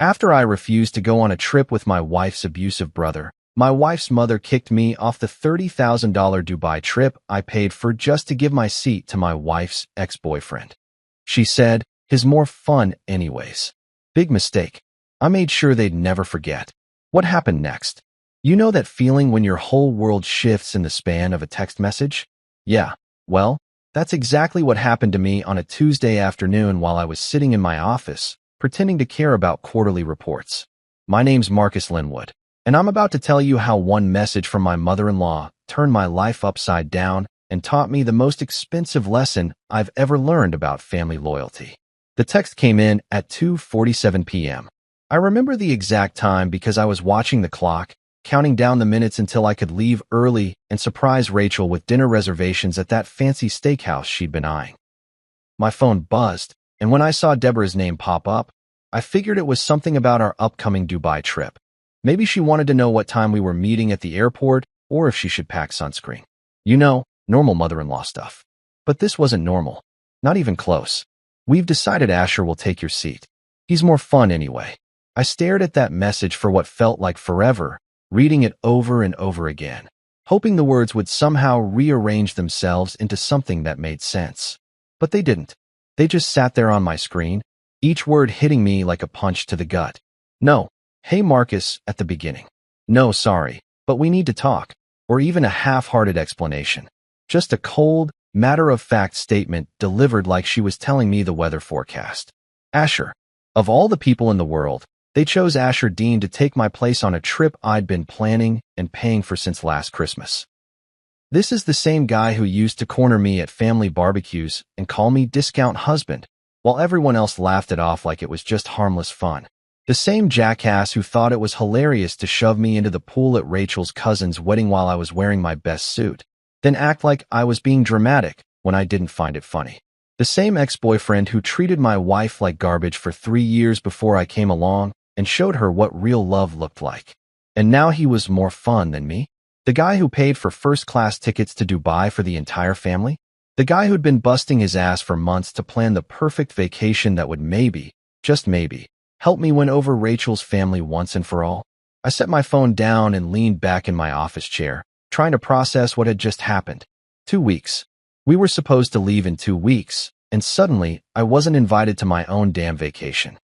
After I refused to go on a trip with my wife's abusive brother, my wife's mother kicked me off the $30,000 Dubai trip I paid for just to give my seat to my wife's ex-boyfriend. She said, "He's more fun anyways." Big mistake. I made sure they'd never forget. What happened next? You know that feeling when your whole world shifts in the span of a text message? Yeah, well, that's exactly what happened to me on a Tuesday afternoon while I was sitting in my office, pretending to care about quarterly reports. My name's Marcus Linwood, and I'm about to tell you how one message from my mother-in-law turned my life upside down and taught me the most expensive lesson I've ever learned about family loyalty. The text came in at 2:47 p.m. I remember the exact time because I was watching the clock, counting down the minutes until I could leave early and surprise Rachel with dinner reservations at that fancy steakhouse she'd been eyeing. My phone buzzed, and when I saw Deborah's name pop up, I figured it was something about our upcoming Dubai trip. Maybe she wanted to know what time we were meeting at the airport or if she should pack sunscreen. You know, normal mother-in-law stuff. But this wasn't normal. Not even close. "We've decided Asher will take your seat. He's more fun anyway." I stared at that message for what felt like forever, reading it over and over again, hoping the words would somehow rearrange themselves into something that made sense. But they didn't. They just sat there on my screen, each word hitting me like a punch to the gut. No, "Hey Marcus," at the beginning. No, "Sorry, but we need to talk," or even a half-hearted explanation. Just a cold, matter-of-fact statement delivered like she was telling me the weather forecast. Asher. Of all the people in the world, they chose Asher Dean to take my place on a trip I'd been planning and paying for since last Christmas. This is the same guy who used to corner me at family barbecues and call me discount husband, while everyone else laughed it off like it was just harmless fun. The same jackass who thought it was hilarious to shove me into the pool at Rachel's cousin's wedding while I was wearing my best suit, then act like I was being dramatic when I didn't find it funny. The same ex-boyfriend who treated my wife like garbage for 3 years before I came along and showed her what real love looked like. And now he was more fun than me. The guy who paid for first-class tickets to Dubai for the entire family. The guy who'd been busting his ass for months to plan the perfect vacation that would maybe, just maybe, help me win over Rachel's family once and for all. I set my phone down and leaned back in my office chair, trying to process what had just happened. 2 weeks. We were supposed to leave in 2 weeks, and suddenly I wasn't invited to my own damn vacation.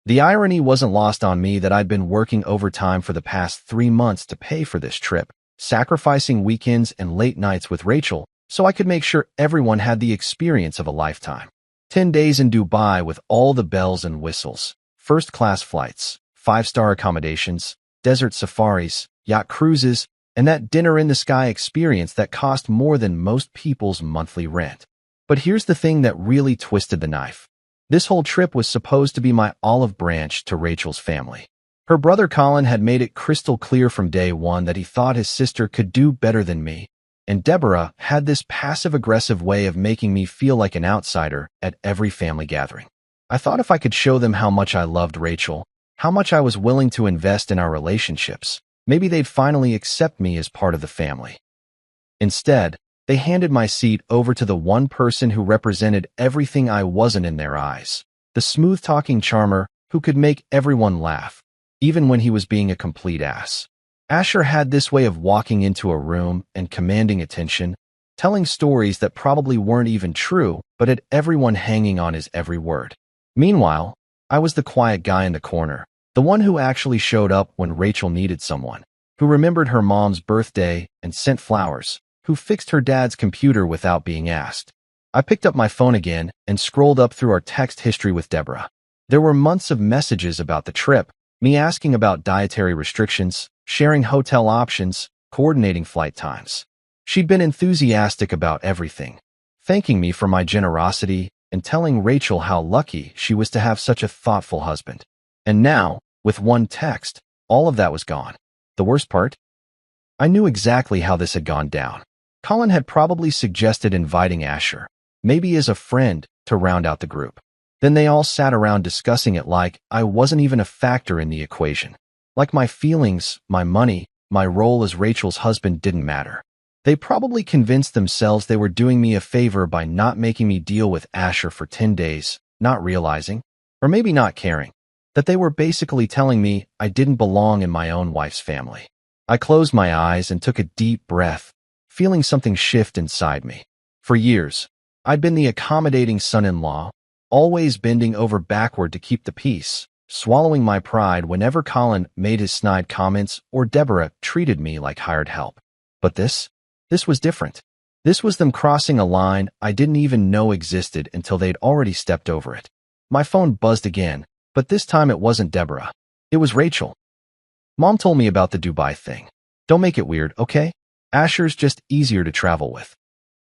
The irony wasn't lost on me that I'd been working overtime for the past 3 months to pay for this trip, sacrificing weekends and late nights with Rachel so I could make sure everyone had the experience of a lifetime. 10 days in Dubai with all the bells and whistles, first-class flights, 5-star accommodations, desert safaris, yacht cruises, and that dinner-in-the-sky experience that cost more than most people's monthly rent. But here's the thing that really twisted the knife. This whole trip was supposed to be my olive branch to Rachel's family. Her brother Colin had made it crystal clear from day one that he thought his sister could do better than me, and Deborah had this passive-aggressive way of making me feel like an outsider at every family gathering. I thought if I could show them how much I loved Rachel, how much I was willing to invest in our relationships, maybe they'd finally accept me as part of the family. Instead, they handed my seat over to the one person who represented everything I wasn't in their eyes, the smooth-talking charmer who could make everyone laugh, even when he was being a complete ass. Asher had this way of walking into a room and commanding attention, telling stories that probably weren't even true, but had everyone hanging on his every word. Meanwhile, I was the quiet guy in the corner, the one who actually showed up when Rachel needed someone, who remembered her mom's birthday and sent flowers, who fixed her dad's computer without being asked. I picked up my phone again and scrolled up through our text history with Deborah. There were months of messages about the trip, me asking about dietary restrictions, sharing hotel options, coordinating flight times. She'd been enthusiastic about everything, thanking me for my generosity and telling Rachel how lucky she was to have such a thoughtful husband. And now, with one text, all of that was gone. The worst part? I knew exactly how this had gone down. Colin had probably suggested inviting Asher, maybe as a friend, to round out the group. Then they all sat around discussing it like I wasn't even a factor in the equation. Like my feelings, my money, my role as Rachel's husband didn't matter. They probably convinced themselves they were doing me a favor by not making me deal with Asher for 10 days, not realizing, or maybe not caring, that they were basically telling me I didn't belong in my own wife's family. I closed my eyes and took a deep breath, feeling something shift inside me. For years, I'd been the accommodating son-in-law, always bending over backward to keep the peace, swallowing my pride whenever Colin made his snide comments or Deborah treated me like hired help. But this was different. This was them crossing a line I didn't even know existed until they'd already stepped over it. My phone buzzed again, but this time it wasn't Deborah. It was Rachel. Mom told me about the Dubai thing. Don't make it weird, okay? Asher's just easier to travel with.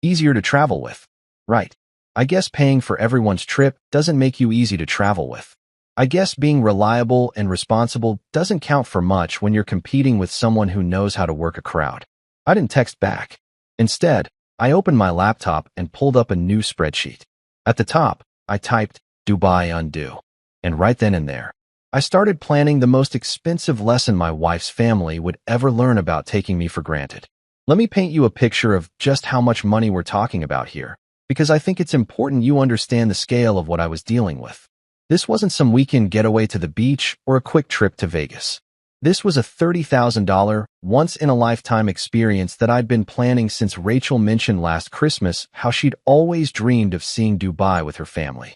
Easier to travel with. Right. I guess paying for everyone's trip doesn't make you easy to travel with. I guess being reliable and responsible doesn't count for much when you're competing with someone who knows how to work a crowd. I didn't text back. Instead, I opened my laptop and pulled up a new spreadsheet. At the top, I typed Dubai undo. And right then and there, I started planning the most expensive lesson my wife's family would ever learn about taking me for granted. Let me paint you a picture of just how much money we're talking about here, because I think it's important you understand the scale of what I was dealing with. This wasn't some weekend getaway to the beach or a quick trip to Vegas. This was a $30,000, once-in-a-lifetime experience that I'd been planning since Rachel mentioned last Christmas how she'd always dreamed of seeing Dubai with her family.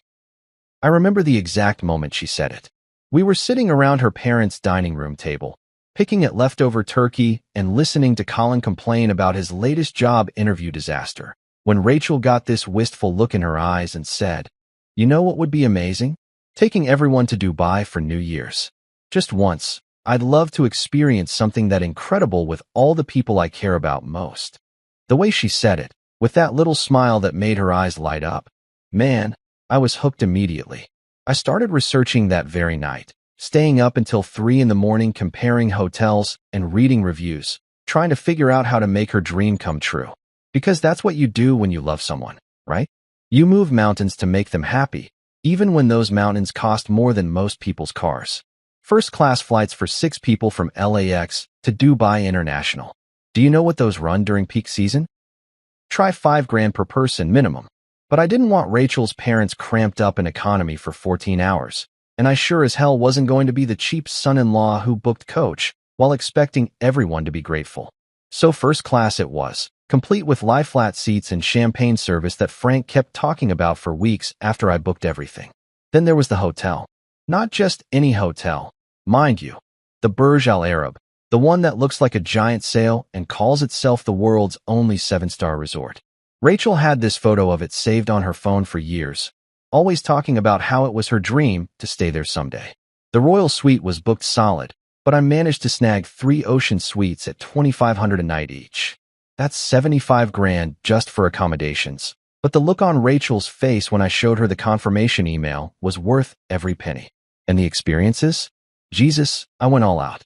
I remember the exact moment she said it. We were sitting around her parents' dining room table, picking at leftover turkey and listening to Colin complain about his latest job interview disaster, when Rachel got this wistful look in her eyes and said, "You know what would be amazing? Taking everyone to Dubai for New Year's. Just once. I'd love to experience something that incredible with all the people I care about most." The way she said it, with that little smile that made her eyes light up, man, I was hooked immediately. I started researching that very night, staying up until 3 in the morning comparing hotels and reading reviews, trying to figure out how to make her dream come true. Because that's what you do when you love someone, right? You move mountains to make them happy, even when those mountains cost more than most people's cars. First-class flights for 6 people from LAX to Dubai International. Do you know what those run during peak season? Try $5,000 per person minimum. But I didn't want Rachel's parents cramped up in economy for 14 hours, and I sure as hell wasn't going to be the cheap son-in-law who booked coach while expecting everyone to be grateful. So first class it was, complete with lie-flat seats and champagne service that Frank kept talking about for weeks after I booked everything. Then there was the hotel. Not just any hotel, mind you. The Burj Al Arab, the one that looks like a giant sail and calls itself the world's only 7-star resort. Rachel had this photo of it saved on her phone for years, always talking about how it was her dream to stay there someday. The royal suite was booked solid, but I managed to snag 3 ocean suites at $2,500 a night each. That's $75,000 just for accommodations. But the look on Rachel's face when I showed her the confirmation email was worth every penny. And the experiences? Jesus, I went all out.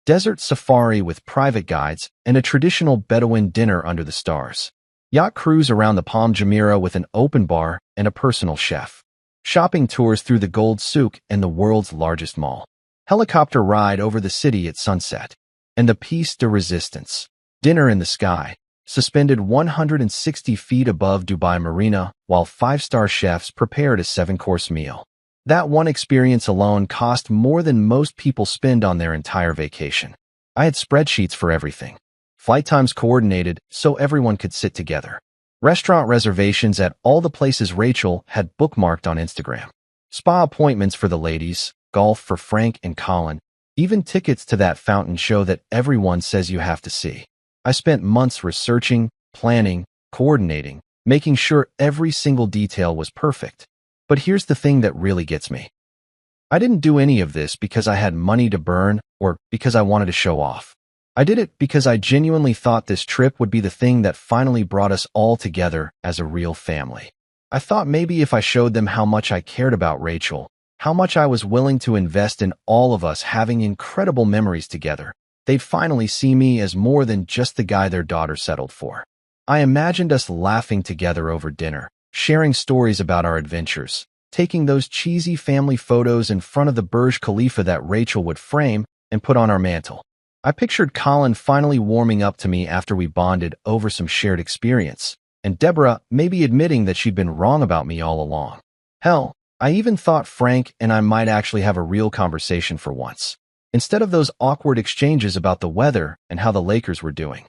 Desert safari with private guides and a traditional Bedouin dinner under the stars. Yacht cruise around the Palm Jumeirah with an open bar and a personal chef. Shopping tours through the Gold Souk and the world's largest mall. Helicopter ride over the city at sunset. And the Piece de Resistance. Dinner in the sky, suspended 160 feet above Dubai Marina while 5-star chefs prepared a 7-course meal. That one experience alone cost more than most people spend on their entire vacation. I had spreadsheets for everything. Flight times coordinated so everyone could sit together. Restaurant reservations at all the places Rachel had bookmarked on Instagram. Spa appointments for the ladies, golf for Frank and Colin, even tickets to that fountain show that everyone says you have to see. I spent months researching, planning, coordinating, making sure every single detail was perfect. But here's the thing that really gets me. I didn't do any of this because I had money to burn or because I wanted to show off. I did it because I genuinely thought this trip would be the thing that finally brought us all together as a real family. I thought maybe if I showed them how much I cared about Rachel, how much I was willing to invest in all of us having incredible memories together, they'd finally see me as more than just the guy their daughter settled for. I imagined us laughing together over dinner, sharing stories about our adventures, taking those cheesy family photos in front of the Burj Khalifa that Rachel would frame and put on our mantle. I pictured Colin finally warming up to me after we bonded over some shared experience, and Deborah maybe admitting that she'd been wrong about me all along. Hell, I even thought Frank and I might actually have a real conversation for once, instead of those awkward exchanges about the weather and how the Lakers were doing.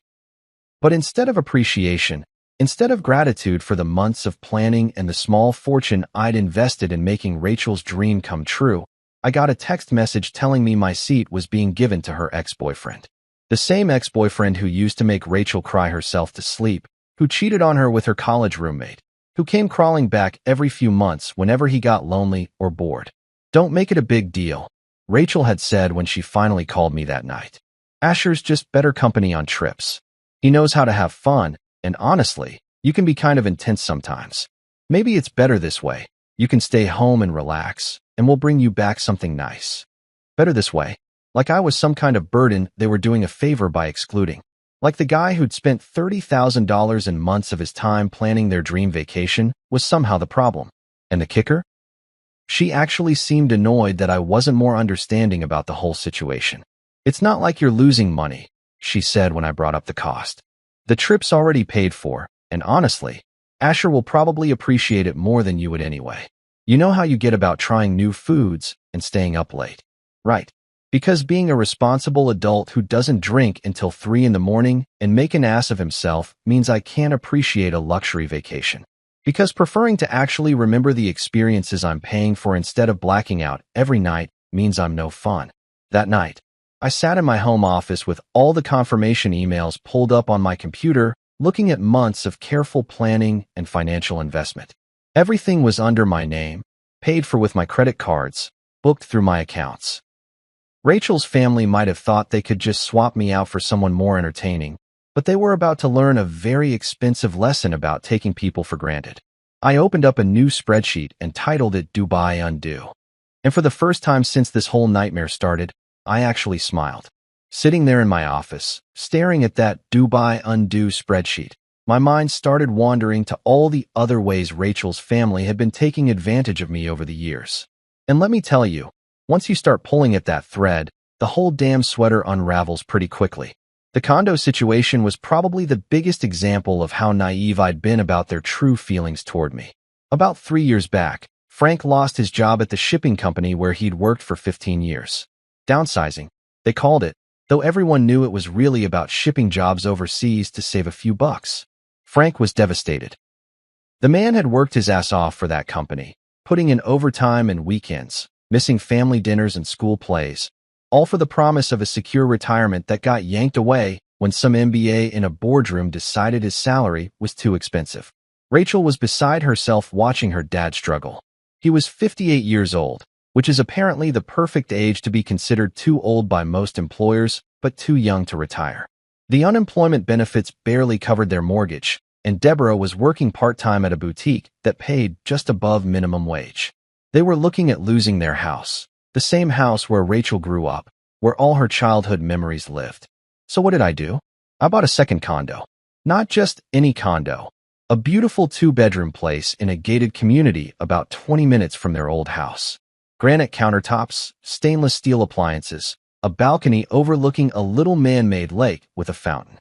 But instead of appreciation, instead of gratitude for the months of planning and the small fortune I'd invested in making Rachel's dream come true, I got a text message telling me my seat was being given to her ex-boyfriend. The same ex-boyfriend who used to make Rachel cry herself to sleep, who cheated on her with her college roommate, who came crawling back every few months whenever he got lonely or bored. "Don't make it a big deal," Rachel had said when she finally called me that night. "Asher's just better company on trips. He knows how to have fun, and honestly, you can be kind of intense sometimes. Maybe it's better this way. You can stay home and relax, and we'll bring you back something nice. Better this way." Like I was some kind of burden they were doing a favor by excluding. Like the guy who'd spent $30,000 in months of his time planning their dream vacation was somehow the problem. And the kicker? She actually seemed annoyed that I wasn't more understanding about the whole situation. "It's not like you're losing money," she said when I brought up the cost. "The trip's already paid for, and honestly, Asher will probably appreciate it more than you would anyway. You know how you get about trying new foods and staying up late, right? Because being a responsible adult who doesn't drink until 3 in the morning and make an ass of himself means I can't appreciate a luxury vacation. Because preferring to actually remember the experiences I'm paying for instead of blacking out every night means I'm no fun." That night, I sat in my home office with all the confirmation emails pulled up on my computer, looking at months of careful planning and financial investment. Everything was under my name, paid for with my credit cards, booked through my accounts. Rachel's family might have thought they could just swap me out for someone more entertaining, but they were about to learn a very expensive lesson about taking people for granted. I opened up a new spreadsheet and titled it Dubai Undo. And for the first time since this whole nightmare started, I actually smiled. Sitting there in my office, staring at that Dubai Undo spreadsheet, my mind started wandering to all the other ways Rachel's family had been taking advantage of me over the years. And let me tell you, once you start pulling at that thread, the whole damn sweater unravels pretty quickly. The condo situation was probably the biggest example of how naive I'd been about their true feelings toward me. About 3 years back, Frank lost his job at the shipping company where he'd worked for 15 years. Downsizing, they called it, though everyone knew it was really about shipping jobs overseas to save a few bucks. Frank was devastated. The man had worked his ass off for that company, putting in overtime and weekends, missing family dinners and school plays, all for the promise of a secure retirement that got yanked away when some MBA in a boardroom decided his salary was too expensive. Rachel was beside herself watching her dad struggle. He was 58 years old, which is apparently the perfect age to be considered too old by most employers, but too young to retire. The unemployment benefits barely covered their mortgage, and Deborah was working part-time at a boutique that paid just above minimum wage. They were looking at losing their house, the same house where Rachel grew up, where all her childhood memories lived. So what did I do? I bought a second condo. Not just any condo, a beautiful 2-bedroom place in a gated community about 20 minutes from their old house. Granite countertops, stainless steel appliances, a balcony overlooking a little man-made lake with a fountain.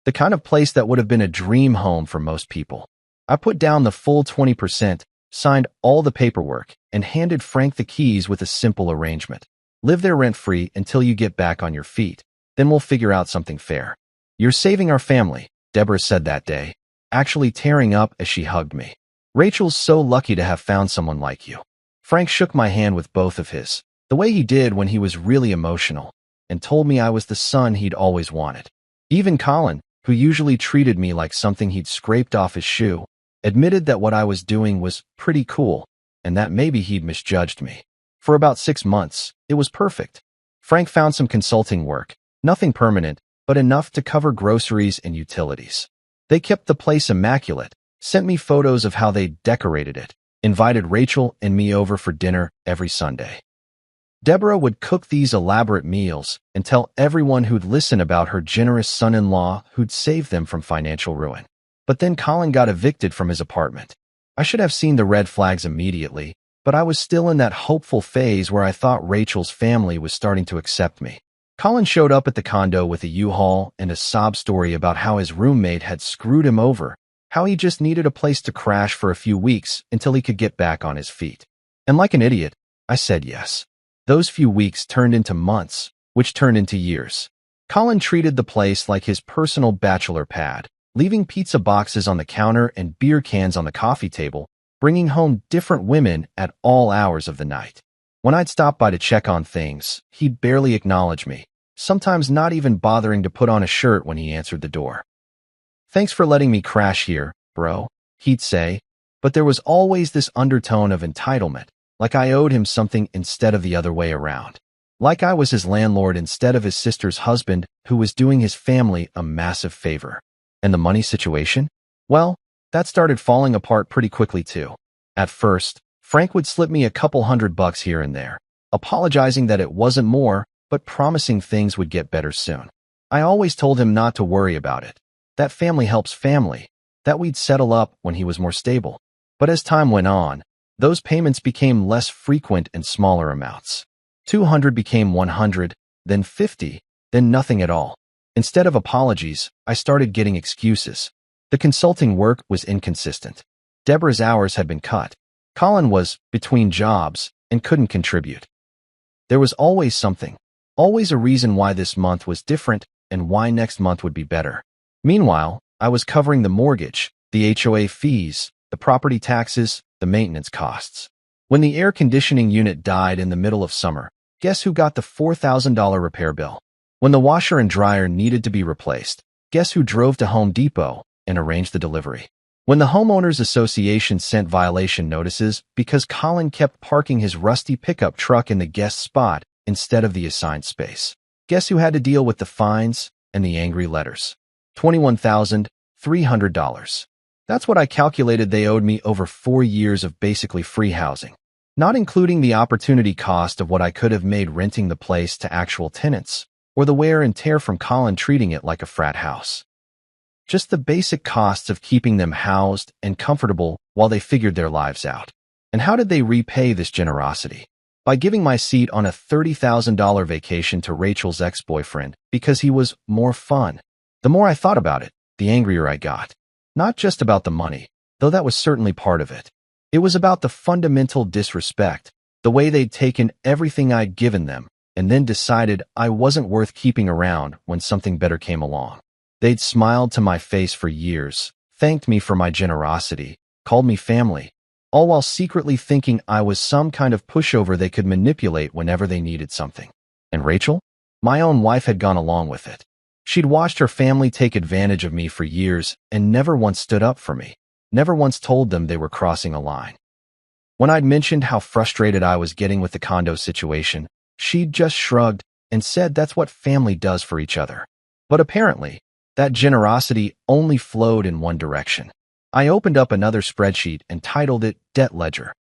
The kind of place that would have been a dream home for most people. I put down the full 20%, signed all the paperwork, and handed Frank the keys with a simple arrangement. "Live there rent-free until you get back on your feet. Then we'll figure out something fair. You're saving our family," Deborah said that day, actually tearing up as she hugged me. "Rachel's so lucky to have found someone like you." Frank shook my hand with both of his, the way he did when he was really emotional, and told me I was the son he'd always wanted. Even Colin, who usually treated me like something he'd scraped off his shoe, admitted that what I was doing was pretty cool, and that maybe he'd misjudged me. For about 6 months, it was perfect. Frank found some consulting work, nothing permanent, but enough to cover groceries and utilities. They kept the place immaculate, sent me photos of how they decorated it, invited Rachel and me over for dinner every Sunday. Deborah would cook these elaborate meals and tell everyone who'd listen about her generous son-in-law who'd save them from financial ruin. But then Colin got evicted from his apartment. I should have seen the red flags immediately, but I was still in that hopeful phase where I thought Rachel's family was starting to accept me. Colin showed up at the condo with a U-Haul and a sob story about how his roommate had screwed him over, how he just needed a place to crash for a few weeks until he could get back on his feet. And like an idiot, I said yes. Those few weeks turned into months, which turned into years. Colin treated the place like his personal bachelor pad, leaving pizza boxes on the counter and beer cans on the coffee table, bringing home different women at all hours of the night. When I'd stop by to check on things, he'd barely acknowledge me, sometimes not even bothering to put on a shirt when he answered the door. "Thanks for letting me crash here, bro," he'd say, but there was always this undertone of entitlement, like I owed him something instead of the other way around. Like I was his landlord instead of his sister's husband who was doing his family a massive favor. And the money situation? Well, that started falling apart pretty quickly too. At first, Frank would slip me a couple $100 here and there, apologizing that it wasn't more, but promising things would get better soon. I always told him not to worry about it, that family helps family, that we'd settle up when he was more stable. But as time went on, those payments became less frequent and smaller amounts. 200 became 100, then 50, then nothing at all. Instead of apologies, I started getting excuses. The consulting work was inconsistent. Deborah's hours had been cut. Colin was between jobs and couldn't contribute. There was always something, always a reason why this month was different and why next month would be better. Meanwhile, I was covering the mortgage, the HOA fees, the property taxes, the maintenance costs. When the air conditioning unit died in the middle of summer, guess who got the $4,000 repair bill? When the washer and dryer needed to be replaced, guess who drove to Home Depot and arranged the delivery? When the homeowners association sent violation notices because Colin kept parking his rusty pickup truck in the guest spot instead of the assigned space, guess who had to deal with the fines and the angry letters? $21,300. That's what I calculated they owed me over 4 years of basically free housing, not including the opportunity cost of what I could have made renting the place to actual tenants, or the wear and tear from Colin treating it like a frat house. Just the basic costs of keeping them housed and comfortable while they figured their lives out. And how did they repay this generosity? By giving my seat on a $30,000 vacation to Rachel's ex-boyfriend because he was more fun. The more I thought about it, the angrier I got. Not just about the money, though that was certainly part of it. It was about the fundamental disrespect, the way they'd taken everything I'd given them and then decided I wasn't worth keeping around when something better came along. They'd smiled to my face for years, thanked me for my generosity, called me family, all while secretly thinking I was some kind of pushover they could manipulate whenever they needed something. And Rachel? My own wife had gone along with it. She'd watched her family take advantage of me for years and never once stood up for me, never once told them they were crossing a line. When I'd mentioned how frustrated I was getting with the condo situation, she'd just shrugged and said that's what family does for each other. But apparently, that generosity only flowed in one direction. I opened up another spreadsheet and titled it Debt Ledger.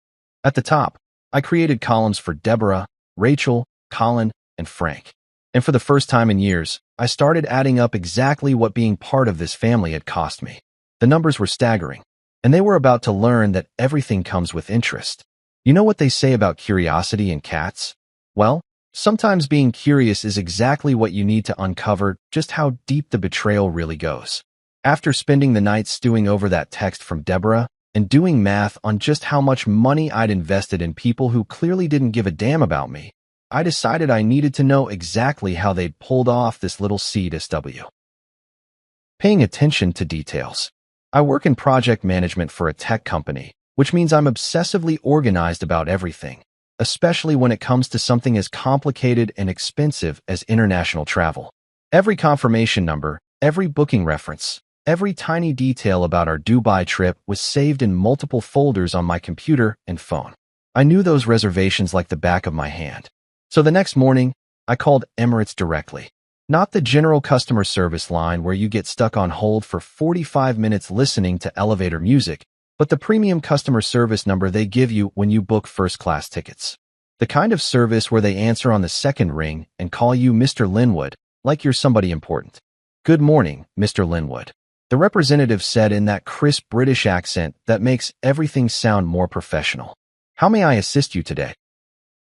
At the top, I created columns for Deborah, Rachel, Colin, and Frank. And for the first time in years, I started adding up exactly what being part of this family had cost me. The numbers were staggering, and they were about to learn that everything comes with interest. You know what they say about curiosity and cats? Well, sometimes being curious is exactly what you need to uncover just how deep the betrayal really goes. After spending the night stewing over that text from Deborah and doing math on just how much money I'd invested in people who clearly didn't give a damn about me, I decided I needed to know exactly how they'd pulled off this little CSW. Paying attention to details. I work in project management for a tech company, which means I'm obsessively organized about everything, especially when it comes to something as complicated and expensive as international travel. Every confirmation number, every booking reference, every tiny detail about our Dubai trip was saved in multiple folders on my computer and phone. I knew those reservations like the back of my hand. So the next morning, I called Emirates directly. Not the general customer service line where you get stuck on hold for 45 minutes listening to elevator music, but the premium customer service number they give you when you book first-class tickets. The kind of service where they answer on the second ring and call you Mr. Linwood, like you're somebody important. "Good morning, Mr. Linwood," the representative said in that crisp British accent that makes everything sound more professional. "How may I assist you today?"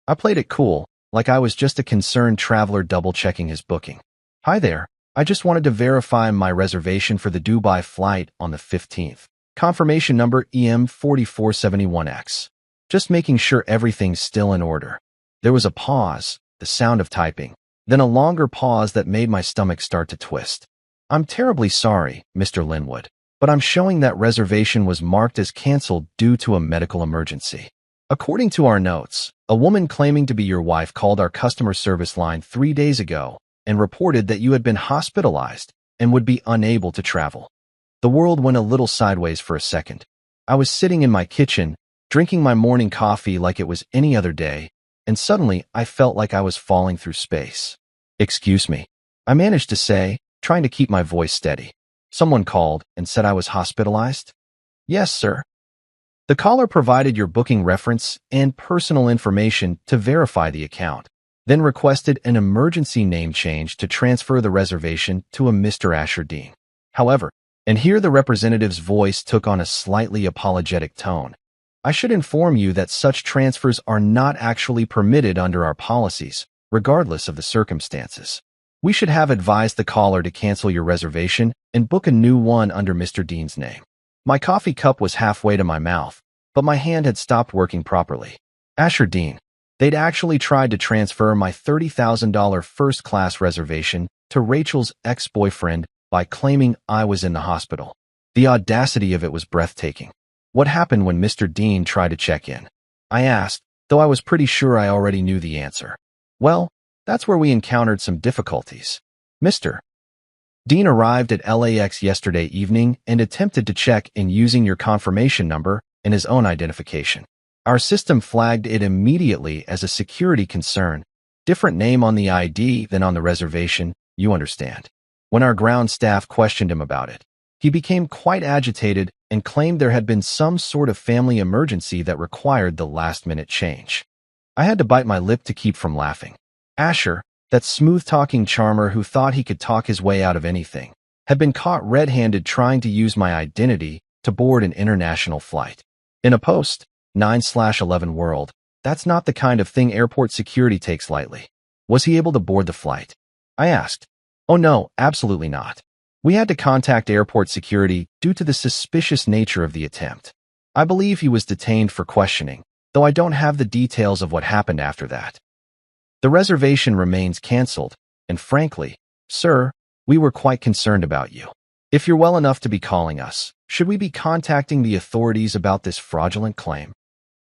I played it cool, like I was just a concerned traveler double-checking his booking. "Hi there, I just wanted to verify my reservation for the Dubai flight on the 15th. Confirmation number EM4471X. just making sure everything's still in order. There was a pause, the sound of typing, then a longer pause that made my stomach start to twist. I'm terribly sorry, Mr. Linwood, but I'm showing that reservation was marked as canceled due to a medical emergency. According to our notes, a woman claiming to be your wife called our customer service line 3 days ago and reported that you had been hospitalized and would be unable to travel. The world went a little sideways for a second. I was sitting in my kitchen, drinking my morning coffee like it was any other day, and suddenly I felt like I was falling through space. "Excuse me," I managed to say, trying to keep my voice steady. "Someone called and said I was hospitalized?" "Yes, sir." The caller provided your booking reference and personal information to verify the account, then requested an emergency name change to transfer the reservation to a Mr. Asher Dean. However, and here the representative's voice took on a slightly apologetic tone, "I should inform you that such transfers are not actually permitted under our policies, regardless of the circumstances. We should have advised the caller to cancel your reservation and book a new one under Mr. Dean's name." My coffee cup was halfway to my mouth, but my hand had stopped working properly. Asher Dean. They'd actually tried to transfer my $30,000 first-class reservation to Rachel's ex-boyfriend by claiming I was in the hospital. The audacity of it was breathtaking. "What happened when Mr. Dean tried to check in?" I asked, though I was pretty sure I already knew the answer. "Well, that's where we encountered some difficulties. Mr. Dean arrived at LAX yesterday evening and attempted to check in using your confirmation number and his own identification. Our system flagged it immediately as a security concern. Different name on the ID than on the reservation, you understand. When our ground staff questioned him about it, he became quite agitated and claimed there had been some sort of family emergency that required the last-minute change. I had to bite my lip to keep from laughing. Asher, that smooth-talking charmer who thought he could talk his way out of anything, had been caught red-handed trying to use my identity to board an international flight. In a post, 9/11 World, that's not the kind of thing airport security takes lightly. Was he able to board the flight? I asked. Oh no, absolutely not. We had to contact airport security due to the suspicious nature of the attempt. I believe he was detained for questioning, though I don't have the details of what happened after that. The reservation remains canceled, and frankly, sir, we were quite concerned about you. If you're well enough to be calling us, should we be contacting the authorities about this fraudulent claim?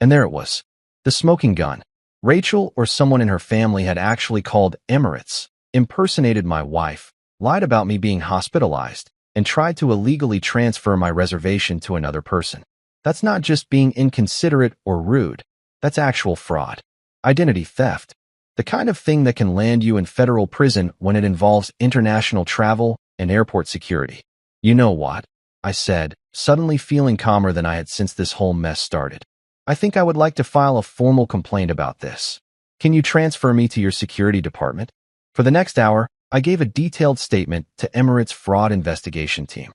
And there it was. The smoking gun. Rachel or someone in her family had actually called Emirates, impersonated my wife, lied about me being hospitalized, and tried to illegally transfer my reservation to another person. That's not just being inconsiderate or rude. That's actual fraud. Identity theft. The kind of thing that can land you in federal prison when it involves international travel and airport security. You know what? I said, suddenly feeling calmer than I had since this whole mess started. I think I would like to file a formal complaint about this. Can you transfer me to your security department? For the next hour, I gave a detailed statement to Emirates' fraud investigation team.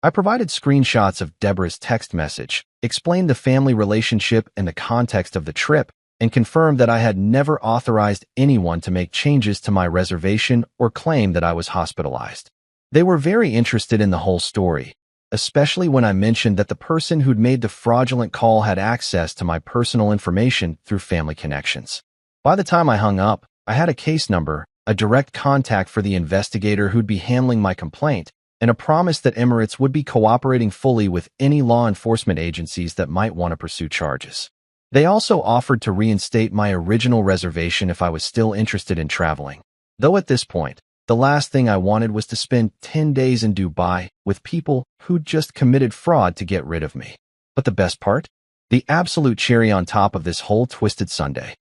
I provided screenshots of Deborah's text message, explained the family relationship and the context of the trip, and confirmed that I had never authorized anyone to make changes to my reservation or claim that I was hospitalized. They were very interested in the whole story, especially when I mentioned that the person who'd made the fraudulent call had access to my personal information through family connections. By the time I hung up, I had a case number, a direct contact for the investigator who'd be handling my complaint, and a promise that Emirates would be cooperating fully with any law enforcement agencies that might want to pursue charges. They also offered to reinstate my original reservation if I was still interested in traveling. Though at this point, the last thing I wanted was to spend 10 days in Dubai with people who'd just committed fraud to get rid of me. But the best part? The absolute cherry on top of this whole twisted Sunday.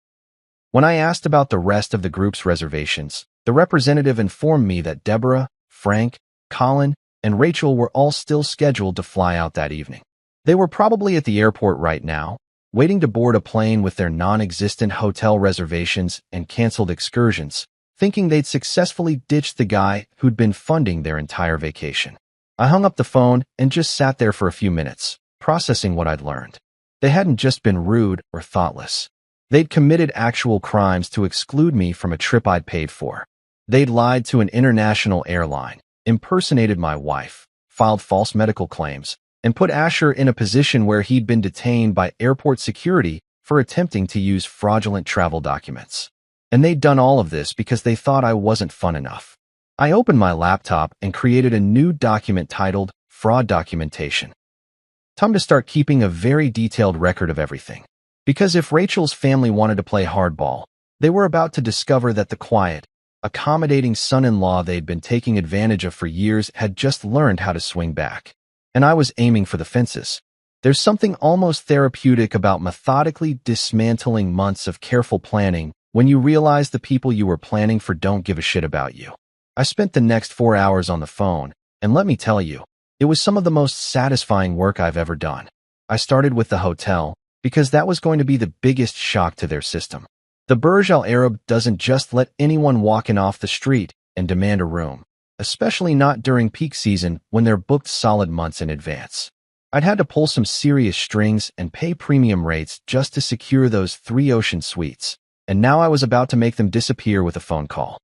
When I asked about the rest of the group's reservations, the representative informed me that Deborah, Frank, Colin, and Rachel were all still scheduled to fly out that evening. They were probably at the airport right now, waiting to board a plane with their non-existent hotel reservations and canceled excursions, thinking they'd successfully ditched the guy who'd been funding their entire vacation. I hung up the phone and just sat there for a few minutes, processing what I'd learned. They hadn't just been rude or thoughtless. They'd committed actual crimes to exclude me from a trip I'd paid for. They'd lied to an international airline, impersonated my wife, filed false medical claims, and put Asher in a position where he'd been detained by airport security for attempting to use fraudulent travel documents. And they'd done all of this because they thought I wasn't fun enough. I opened my laptop and created a new document titled Fraud Documentation. Time to start keeping a very detailed record of everything. Because if Rachel's family wanted to play hardball, they were about to discover that the quiet, accommodating son-in-law they'd been taking advantage of for years had just learned how to swing back. And I was aiming for the fences. There's something almost therapeutic about methodically dismantling months of careful planning when you realize the people you were planning for don't give a shit about you. I spent the next 4 hours on the phone, and let me tell you, it was some of the most satisfying work I've ever done. I started with the hotel, because that was going to be the biggest shock to their system. The Burj Al Arab doesn't just let anyone walk in off the street and demand a room, especially not during peak season when they're booked solid months in advance. I'd had to pull some serious strings and pay premium rates just to secure those 3 ocean suites, and now I was about to make them disappear with a phone call.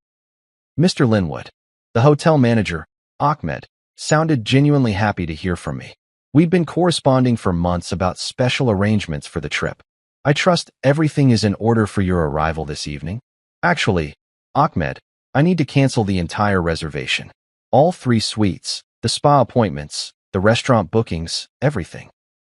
Mr. Linwood, the hotel manager, Ahmed, sounded genuinely happy to hear from me. We'd been corresponding for months about special arrangements for the trip. I trust everything is in order for your arrival this evening. Actually, Ahmed, I need to cancel the entire reservation. All 3 suites, the spa appointments, the restaurant bookings, everything.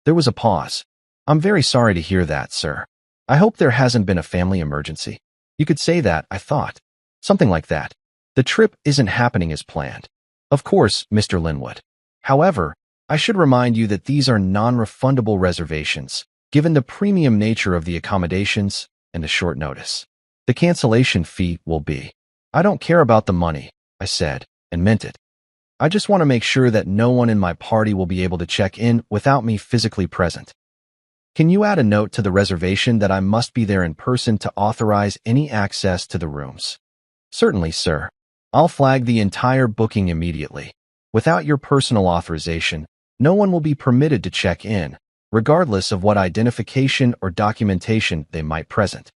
There was a pause. I'm very sorry to hear that, sir. I hope there hasn't been a family emergency. You could say that, I thought. Something like that. The trip isn't happening as planned. Of course, Mr. Linwood. However, I should remind you that these are non-refundable reservations, given the premium nature of the accommodations and the short notice. The cancellation fee will be. I don't care about the money, I said, and meant it. I just want to make sure that no one in my party will be able to check in without me physically present. Can you add a note to the reservation that I must be there in person to authorize any access to the rooms? Certainly, sir. I'll flag the entire booking immediately. Without your personal authorization, no one will be permitted to check in, regardless of what identification or documentation they might present.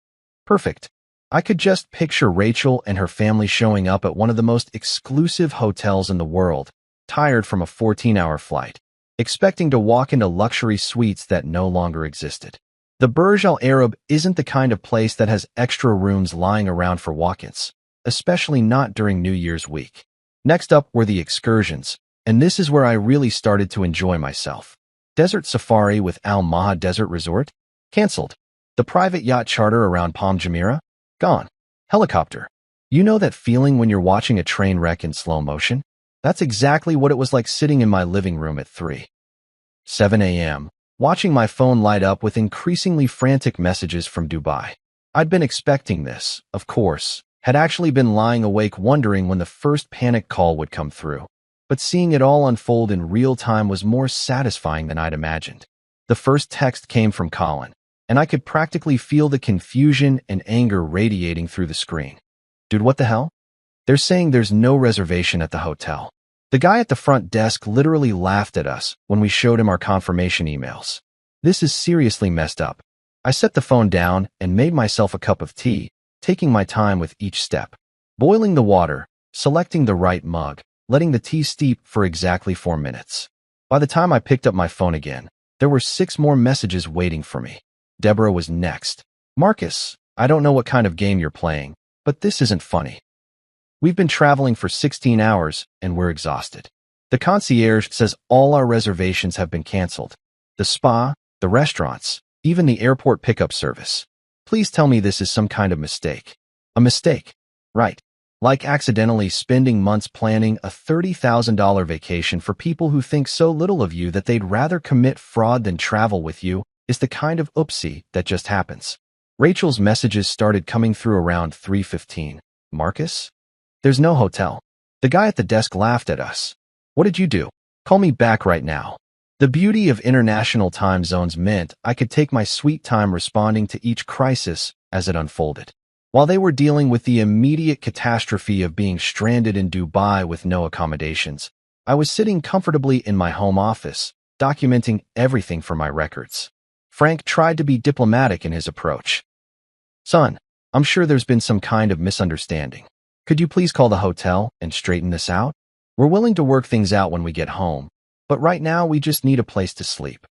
Perfect. I could just picture Rachel and her family showing up at one of the most exclusive hotels in the world, tired from a 14-hour flight, expecting to walk into luxury suites that no longer existed. The Burj Al Arab isn't the kind of place that has extra rooms lying around for walk-ins, especially not during New Year's week. Next up were the excursions, and this is where I really started to enjoy myself. Desert safari with Al Maha Desert Resort? Cancelled. The private yacht charter around Palm Jumeirah? Gone. Helicopter. You know that feeling when you're watching a train wreck in slow motion? That's exactly what it was like sitting in my living room at 3:07 a.m., watching my phone light up with increasingly frantic messages from Dubai. I'd been expecting this, of course, had actually been lying awake wondering when the first panic call would come through. But seeing it all unfold in real time was more satisfying than I'd imagined. The first text came from Colin, and I could practically feel the confusion and anger radiating through the screen. Dude, what the hell? They're saying there's no reservation at the hotel. The guy at the front desk literally laughed at us when we showed him our confirmation emails. This is seriously messed up. I set the phone down and made myself a cup of tea, taking my time with each step. Boiling the water, selecting the right mug, letting the tea steep for exactly 4 minutes. By the time I picked up my phone again, there were 6 more messages waiting for me. Deborah was next. Marcus, I don't know what kind of game you're playing, but this isn't funny. We've been traveling for 16 hours, and we're exhausted. The concierge says all our reservations have been canceled. The spa, the restaurants, even the airport pickup service. Please tell me this is some kind of mistake. A mistake. Right. Like accidentally spending months planning a $30,000 vacation for people who think so little of you that they'd rather commit fraud than travel with you is the kind of oopsie that just happens. Rachel's messages started coming through around 3:15. Marcus? There's no hotel. The guy at the desk laughed at us. What did you do? Call me back right now. The beauty of international time zones meant I could take my sweet time responding to each crisis as it unfolded. While they were dealing with the immediate catastrophe of being stranded in Dubai with no accommodations, I was sitting comfortably in my home office, documenting everything for my records. Frank tried to be diplomatic in his approach. Son, I'm sure there's been some kind of misunderstanding. Could you please call the hotel and straighten this out? We're willing to work things out when we get home, But right now, we just need a place to sleep.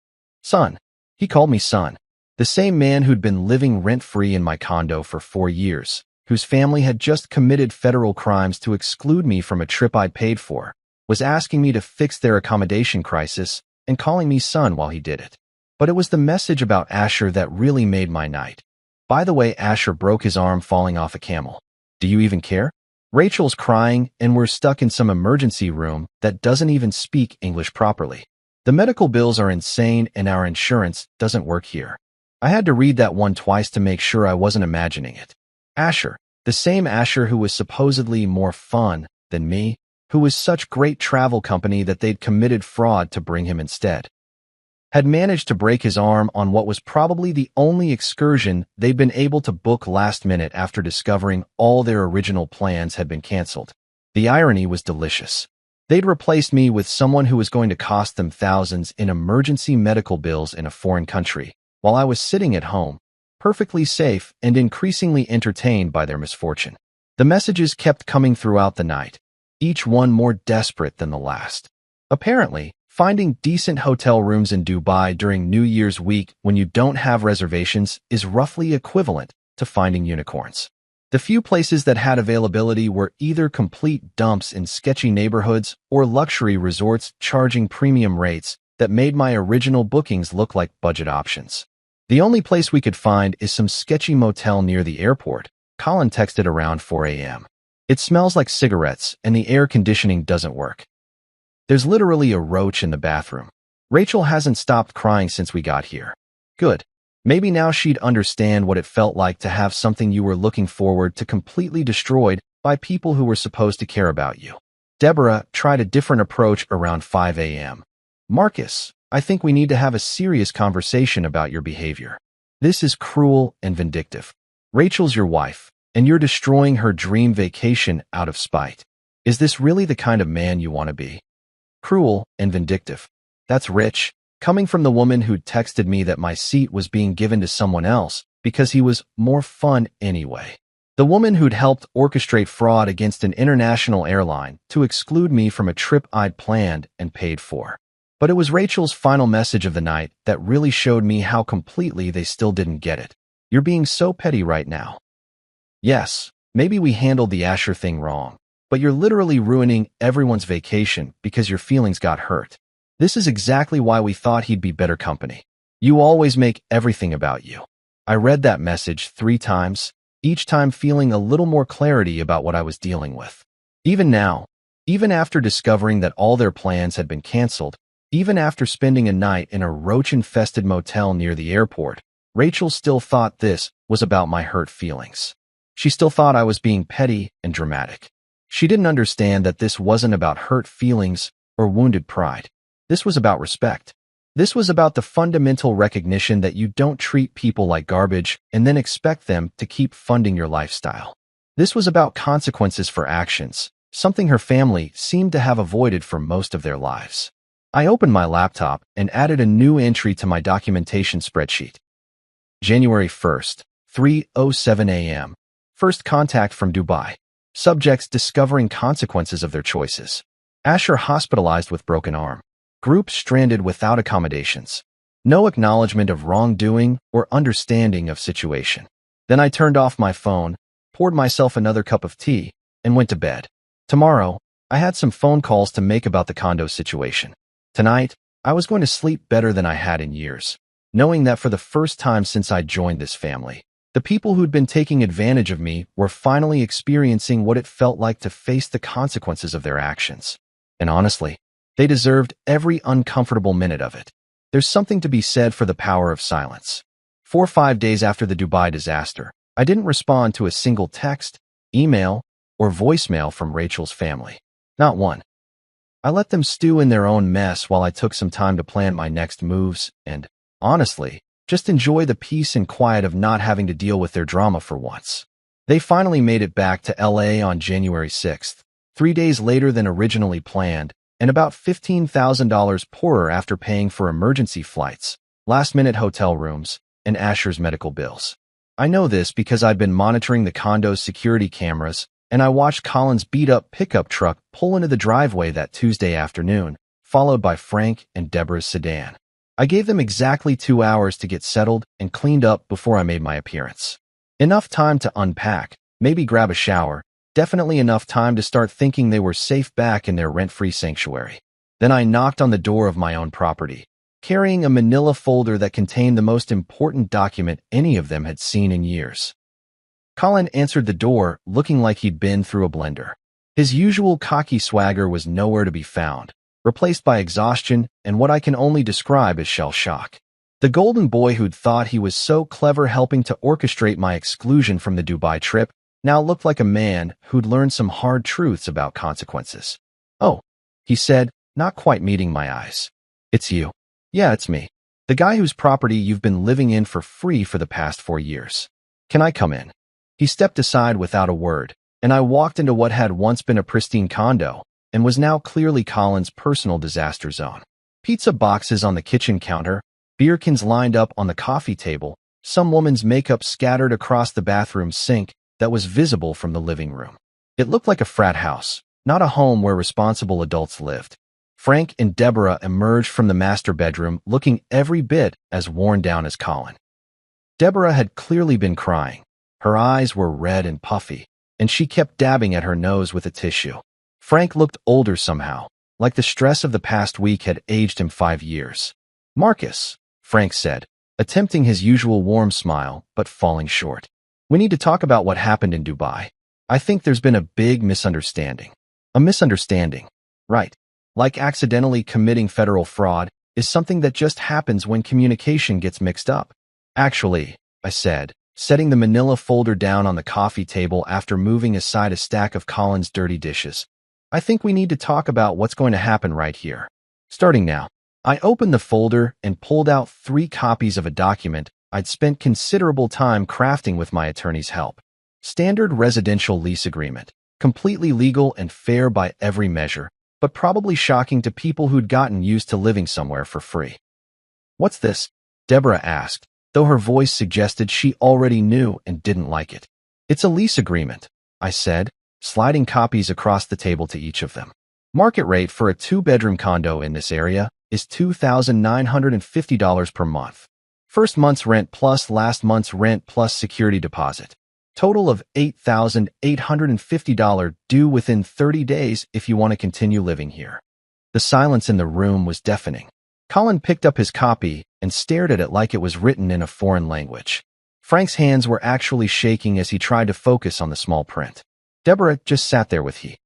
Son. He called me son. The same man who'd been living rent-free in my condo for 4 years, whose family had just committed federal crimes to exclude me from a trip I'd paid for, was asking me to fix their accommodation crisis and calling me son while he did it. But it was the message about Asher that really made my night. By the way, Asher broke his arm falling off a camel. Do you even care? Rachel's crying, and we're stuck in some emergency room that doesn't even speak English properly. The medical bills are insane and our insurance doesn't work here. I had to read that one twice to make sure I wasn't imagining it. Asher, the same Asher who was supposedly more fun than me, who was such great travel company that they'd committed fraud to bring him instead, had managed to break his arm on what was probably the only excursion they'd been able to book last minute after discovering all their original plans had been canceled. The irony was delicious. They'd replaced me with someone who was going to cost them thousands in emergency medical bills in a foreign country, while I was sitting at home, perfectly safe and increasingly entertained by their misfortune. The messages kept coming throughout the night, each one more desperate than the last. Apparently, finding decent hotel rooms in Dubai during New Year's week when you don't have reservations is roughly equivalent to finding unicorns. The few places that had availability were either complete dumps in sketchy neighborhoods or luxury resorts charging premium rates that made my original bookings look like budget options. The only place we could find is some sketchy motel near the airport. Colin texted around 4 a.m. It smells like cigarettes and the air conditioning doesn't work. There's literally a roach in the bathroom. Rachel hasn't stopped crying since we got here. Good. Maybe now she'd understand what it felt like to have something you were looking forward to completely destroyed by people who were supposed to care about you. Deborah tried a different approach around 5 a.m. Marcus, I think we need to have a serious conversation about your behavior. This is cruel and vindictive. Rachel's your wife, and you're destroying her dream vacation out of spite. Is this really the kind of man you want to be? Cruel and vindictive. That's rich, coming from the woman who'd texted me that my seat was being given to someone else because he was more fun anyway. The woman who'd helped orchestrate fraud against an international airline to exclude me from a trip I'd planned and paid for. But it was Rachel's final message of the night that really showed me how completely they still didn't get it. You're being so petty right now. Yes, maybe we handled the Asher thing wrong, but you're literally ruining everyone's vacation because your feelings got hurt. This is exactly why we thought he'd be better company. You always make everything about you. I read that message 3 times, each time feeling a little more clarity about what I was dealing with. Even now, even after discovering that all their plans had been canceled, even after spending a night in a roach-infested motel near the airport, Rachel still thought this was about my hurt feelings. She still thought I was being petty and dramatic. She didn't understand that this wasn't about hurt feelings or wounded pride. This was about respect. This was about the fundamental recognition that you don't treat people like garbage and then expect them to keep funding your lifestyle. This was about consequences for actions, something her family seemed to have avoided for most of their lives. I opened my laptop and added a new entry to my documentation spreadsheet. January 1st, 3:07 a.m. First contact from Dubai. Subjects discovering consequences of their choices. Asher hospitalized with broken arm. Group stranded without accommodations. No acknowledgement of wrongdoing or understanding of situation. Then I turned off my phone, poured myself another cup of tea, and went to bed. Tomorrow, I had some phone calls to make about the condo situation. Tonight, I was going to sleep better than I had in years, knowing that for the first time since I joined this family, the people who'd been taking advantage of me were finally experiencing what it felt like to face the consequences of their actions. And honestly, they deserved every uncomfortable minute of it. There's something to be said for the power of silence. 4 or 5 days after the Dubai disaster, I didn't respond to a single text, email, or voicemail from Rachel's family. Not one. I let them stew in their own mess while I took some time to plan my next moves and, honestly, just enjoy the peace and quiet of not having to deal with their drama for once. They finally made it back to LA on January 6th, 3 days later than originally planned, and about $15,000 poorer after paying for emergency flights, last-minute hotel rooms, and Asher's medical bills. I know this because I've been monitoring the condo's security cameras, and I watched Colin's beat-up pickup truck pull into the driveway that Tuesday afternoon, followed by Frank and Deborah's sedan. I gave them exactly 2 hours to get settled and cleaned up before I made my appearance. Enough time to unpack, maybe grab a shower, definitely enough time to start thinking they were safe back in their rent-free sanctuary. Then I knocked on the door of my own property, carrying a manila folder that contained the most important document any of them had seen in years. Colin answered the door, looking like he'd been through a blender. His usual cocky swagger was nowhere to be found, replaced by exhaustion and what I can only describe as shell shock. The golden boy who'd thought he was so clever helping to orchestrate my exclusion from the Dubai trip now looked like a man who'd learned some hard truths about consequences. "Oh," he said, not quite meeting my eyes. "It's you." "Yeah, it's me. The guy whose property you've been living in for free for the past 4 years. Can I come in?" He stepped aside without a word, and I walked into what had once been a pristine condo and was now clearly Colin's personal disaster zone. Pizza boxes on the kitchen counter, beer cans lined up on the coffee table, some woman's makeup scattered across the bathroom sink that was visible from the living room. It looked like a frat house, not a home where responsible adults lived. Frank and Deborah emerged from the master bedroom looking every bit as worn down as Colin. Deborah had clearly been crying. Her eyes were red and puffy, and she kept dabbing at her nose with a tissue. Frank looked older somehow, like the stress of the past week had aged him 5 years. "Marcus," Frank said, attempting his usual warm smile, but falling short. "We need to talk about what happened in Dubai. I think there's been a big misunderstanding." "A misunderstanding?" "Right. Like accidentally committing federal fraud is something that just happens when communication gets mixed up." "Actually," I said, setting the manila folder down on the coffee table after moving aside a stack of Colin's dirty dishes, "I think we need to talk about what's going to happen right here. Starting now." I opened the folder and pulled out 3 copies of a document I'd spent considerable time crafting with my attorney's help. Standard residential lease agreement, completely legal and fair by every measure, but probably shocking to people who'd gotten used to living somewhere for free. "What's this?" Deborah asked, though her voice suggested she already knew and didn't like it. "It's a lease agreement," I said, sliding copies across the table to each of them. "Market rate for a 2-bedroom condo in this area is $2,950 per month. First month's rent plus last month's rent plus security deposit. Total of $8,850 due within 30 days if you want to continue living here." The silence in the room was deafening. Colin picked up his copy and stared at it like it was written in a foreign language. Frank's hands were actually shaking as he tried to focus on the small print. Deborah just sat there with he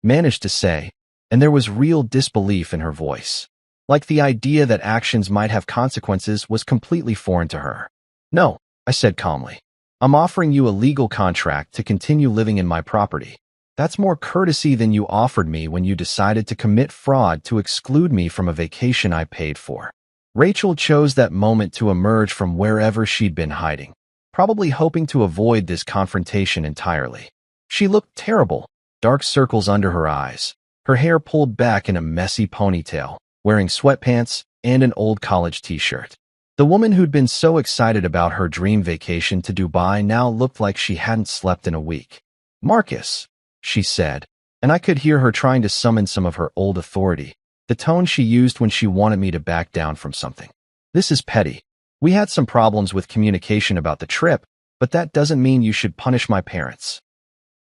managed to say, and there was real disbelief in her voice. Like the idea that actions might have consequences was completely foreign to her. "No," I said calmly. "I'm offering you a legal contract to continue living in my property. That's more courtesy than you offered me when you decided to commit fraud to exclude me from a vacation I paid for." Rachel chose that moment to emerge from wherever she'd been hiding, probably hoping to avoid this confrontation entirely. She looked terrible, dark circles under her eyes, her hair pulled back in a messy ponytail, wearing sweatpants and an old college t-shirt. The woman who'd been so excited about her dream vacation to Dubai now looked like she hadn't slept in a week. "Marcus," she said, and I could hear her trying to summon some of her old authority, the tone she used when she wanted me to back down from something. "This is petty. We had some problems with communication about the trip, but that doesn't mean you should punish my parents."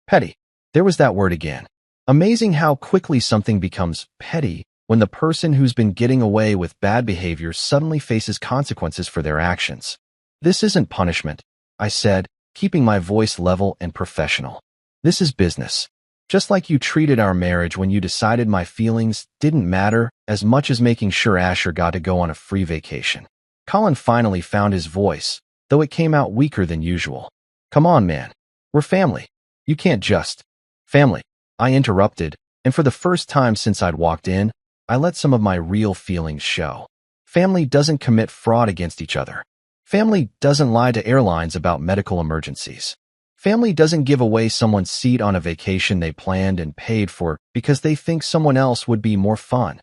Petty. There was that word again. Amazing how quickly something becomes petty when the person who's been getting away with bad behavior suddenly faces consequences for their actions. "This isn't punishment," I said, keeping my voice level and professional. "This is business. Just like you treated our marriage when you decided my feelings didn't matter as much as making sure Asher got to go on a free vacation." Colin finally found his voice, though it came out weaker than usual. "Come on, man. We're family. You can't just—" "Family," I interrupted, and for the first time since I'd walked in, I let some of my real feelings show. Family doesn't commit fraud against each other. Family doesn't lie to airlines about medical emergencies. Family doesn't give away someone's seat on a vacation they planned and paid for because they think someone else would be more fun.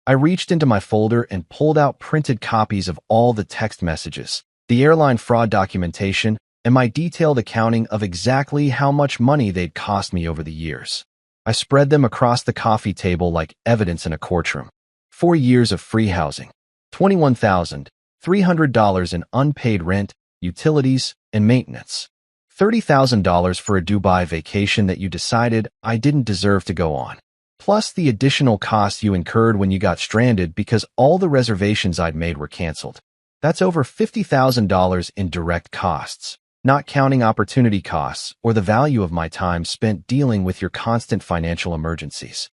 I reached into my folder and pulled out printed copies of all the text messages, the airline fraud documentation, and my detailed accounting of exactly how much money they'd cost me over the years. I spread them across the coffee table like evidence in a courtroom. 4 years of free housing, $21,300 in unpaid rent, utilities, and maintenance. $30,000 for a Dubai vacation that you decided I didn't deserve to go on. Plus the additional costs you incurred when you got stranded because all the reservations I'd made were canceled. That's over $50,000 in direct costs, not counting opportunity costs or the value of my time spent dealing with your constant financial emergencies.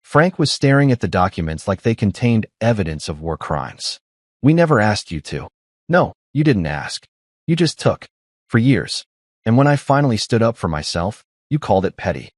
Frank was staring at the documents like they contained evidence of war crimes. We never asked you to. No, you didn't ask. You just took. For years. And when I finally stood up for myself, you called it petty.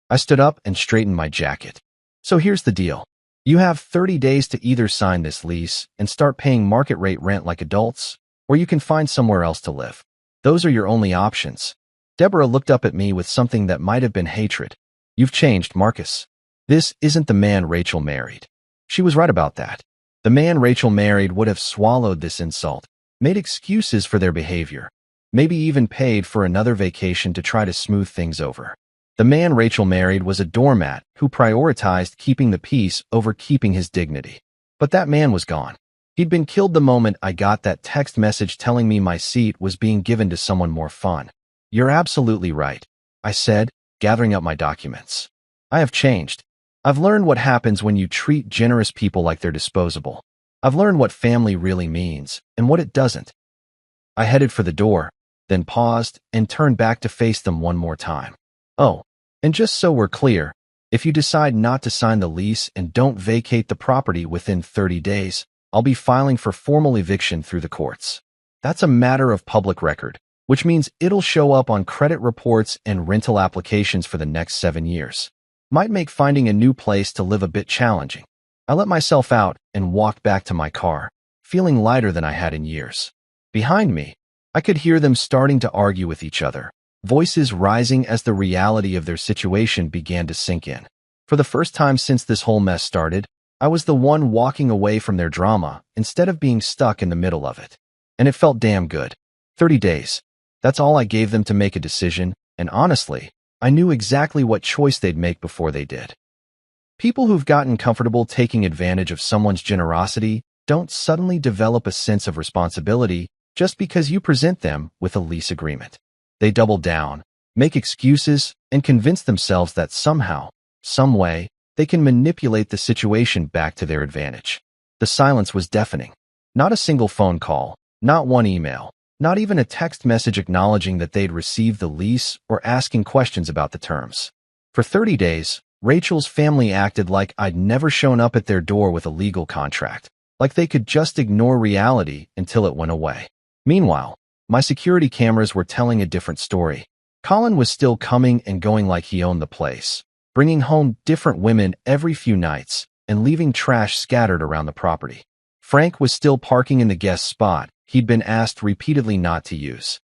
I stood up and straightened my jacket. So here's the deal. You have 30 days to either sign this lease and start paying market rate rent like adults, or you can find somewhere else to live. Those are your only options. Deborah looked up at me with something that might have been hatred. You've changed, Marcus. This isn't the man Rachel married. She was right about that. The man Rachel married would have swallowed this insult, made excuses for their behavior, maybe even paid for another vacation to try to smooth things over. The man Rachel married was a doormat who prioritized keeping the peace over keeping his dignity. But that man was gone. He'd been killed the moment I got that text message telling me my seat was being given to someone more fun. You're absolutely right, I said, gathering up my documents. I have changed. I've learned what happens when you treat generous people like they're disposable. I've learned what family really means and what it doesn't. I headed for the door, then paused and turned back to face them one more time. Oh, and just so we're clear, if you decide not to sign the lease and don't vacate the property within 30 days, I'll be filing for formal eviction through the courts. That's a matter of public record, which means it'll show up on credit reports and rental applications for the next 7 years. Might make finding a new place to live a bit challenging. I let myself out and walked back to my car, feeling lighter than I had in years. Behind me, I could hear them starting to argue with each other, voices rising as the reality of their situation began to sink in. For the first time since this whole mess started, I was the one walking away from their drama instead of being stuck in the middle of it. And it felt damn good. 30 days. That's all I gave them to make a decision, and honestly, I knew exactly what choice they'd make before they did. People who've gotten comfortable taking advantage of someone's generosity don't suddenly develop a sense of responsibility just because you present them with a lease agreement. They double down, make excuses, and convince themselves that somehow, some way, they can manipulate the situation back to their advantage. The silence was deafening. Not a single phone call, not one email, not even a text message acknowledging that they'd received the lease or asking questions about the terms. For 30 days, Rachel's family acted like I'd never shown up at their door with a legal contract, like they could just ignore reality until it went away. Meanwhile, my security cameras were telling a different story. Colin was still coming and going like he owned the place, bringing home different women every few nights and leaving trash scattered around the property. Frank was still parking in the guest spot he'd been asked repeatedly not to use.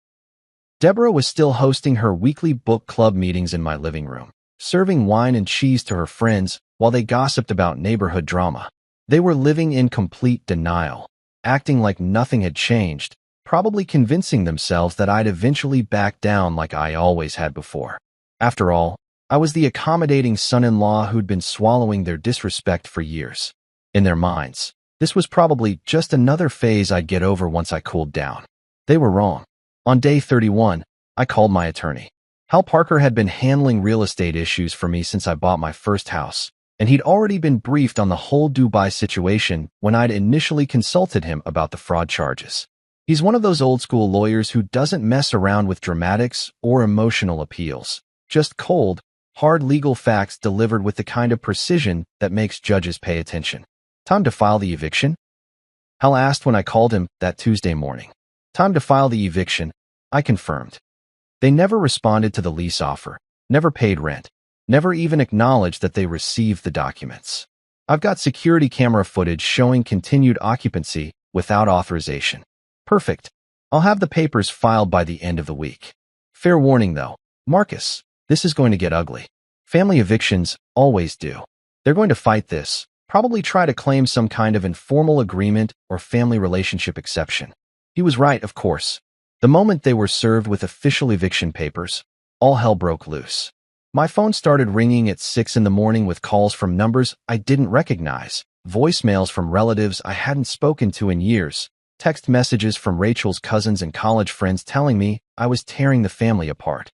Deborah was still hosting her weekly book club meetings in my living room, serving wine and cheese to her friends while they gossiped about neighborhood drama. They were living in complete denial, acting like nothing had changed, probably convincing themselves that I'd eventually back down like I always had before. After all, I was the accommodating son-in-law who'd been swallowing their disrespect for years. In their minds, this was probably just another phase I'd get over once I cooled down. They were wrong. On day 31, I called my attorney. Hal Parker had been handling real estate issues for me since I bought my first house, and he'd already been briefed on the whole Dubai situation when I'd initially consulted him about the fraud charges. He's one of those old-school lawyers who doesn't mess around with dramatics or emotional appeals, just cold, hard legal facts delivered with the kind of precision that makes judges pay attention. Time to file the eviction? Hal asked when I called him that Tuesday morning. Time to file the eviction, I confirmed. They never responded to the lease offer, never paid rent, never even acknowledged that they received the documents. I've got security camera footage showing continued occupancy without authorization. Perfect. I'll have the papers filed by the end of the week. Fair warning though, Marcus, this is going to get ugly. Family evictions always do. They're going to fight this, probably try to claim some kind of informal agreement or family relationship exception. He was right, of course. The moment they were served with official eviction papers, all hell broke loose. My phone started ringing at 6 in the morning with calls from numbers I didn't recognize, voicemails from relatives I hadn't spoken to in years, text messages from Rachel's cousins and college friends telling me I was tearing the family apart.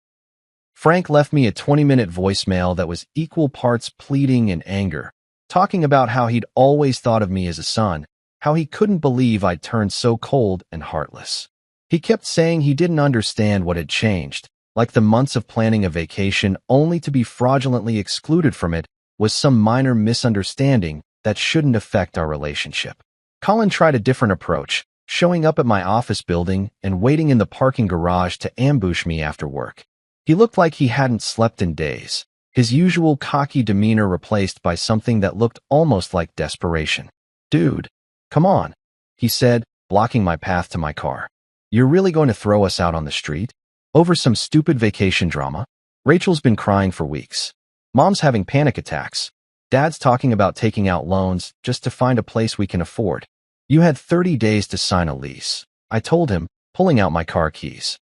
Frank left me a 20-minute voicemail that was equal parts pleading and anger, talking about how he'd always thought of me as a son, how he couldn't believe I'd turned so cold and heartless. He kept saying he didn't understand what had changed, like the months of planning a vacation only to be fraudulently excluded from it was some minor misunderstanding that shouldn't affect our relationship. Colin tried a different approach, showing up at my office building and waiting in the parking garage to ambush me after work. He looked like he hadn't slept in days, his usual cocky demeanor replaced by something that looked almost like desperation. "Dude, come on," he said, blocking my path to my car. "You're really going to throw us out on the street? Over some stupid vacation drama? Rachel's been crying for weeks. Mom's having panic attacks. Dad's talking about taking out loans just to find a place we can afford. You had 30 days to sign a lease," I told him, pulling out my car keys.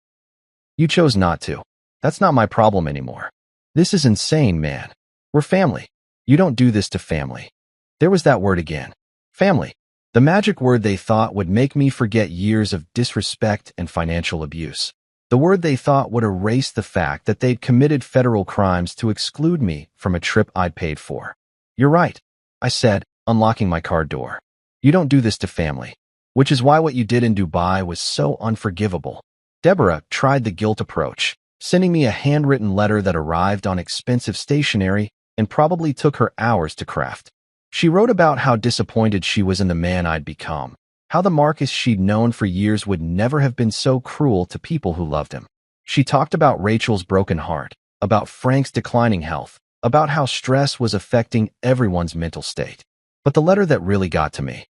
"You chose not to. That's not my problem anymore. This is insane, man. We're family. You don't do this to family." There was that word again. Family. The magic word they thought would make me forget years of disrespect and financial abuse. The word they thought would erase the fact that they'd committed federal crimes to exclude me from a trip I'd paid for. "You're right," I said, unlocking my car door. "You don't do this to family. Which is why what you did in Dubai was so unforgivable." Deborah tried the guilt approach, sending me a handwritten letter that arrived on expensive stationery and probably took her hours to craft. She wrote about how disappointed she was in the man I'd become, how the Marcus she'd known for years would never have been so cruel to people who loved him. She talked about Rachel's broken heart, about Frank's declining health, about how stress was affecting everyone's mental state. But the letter that really got to me,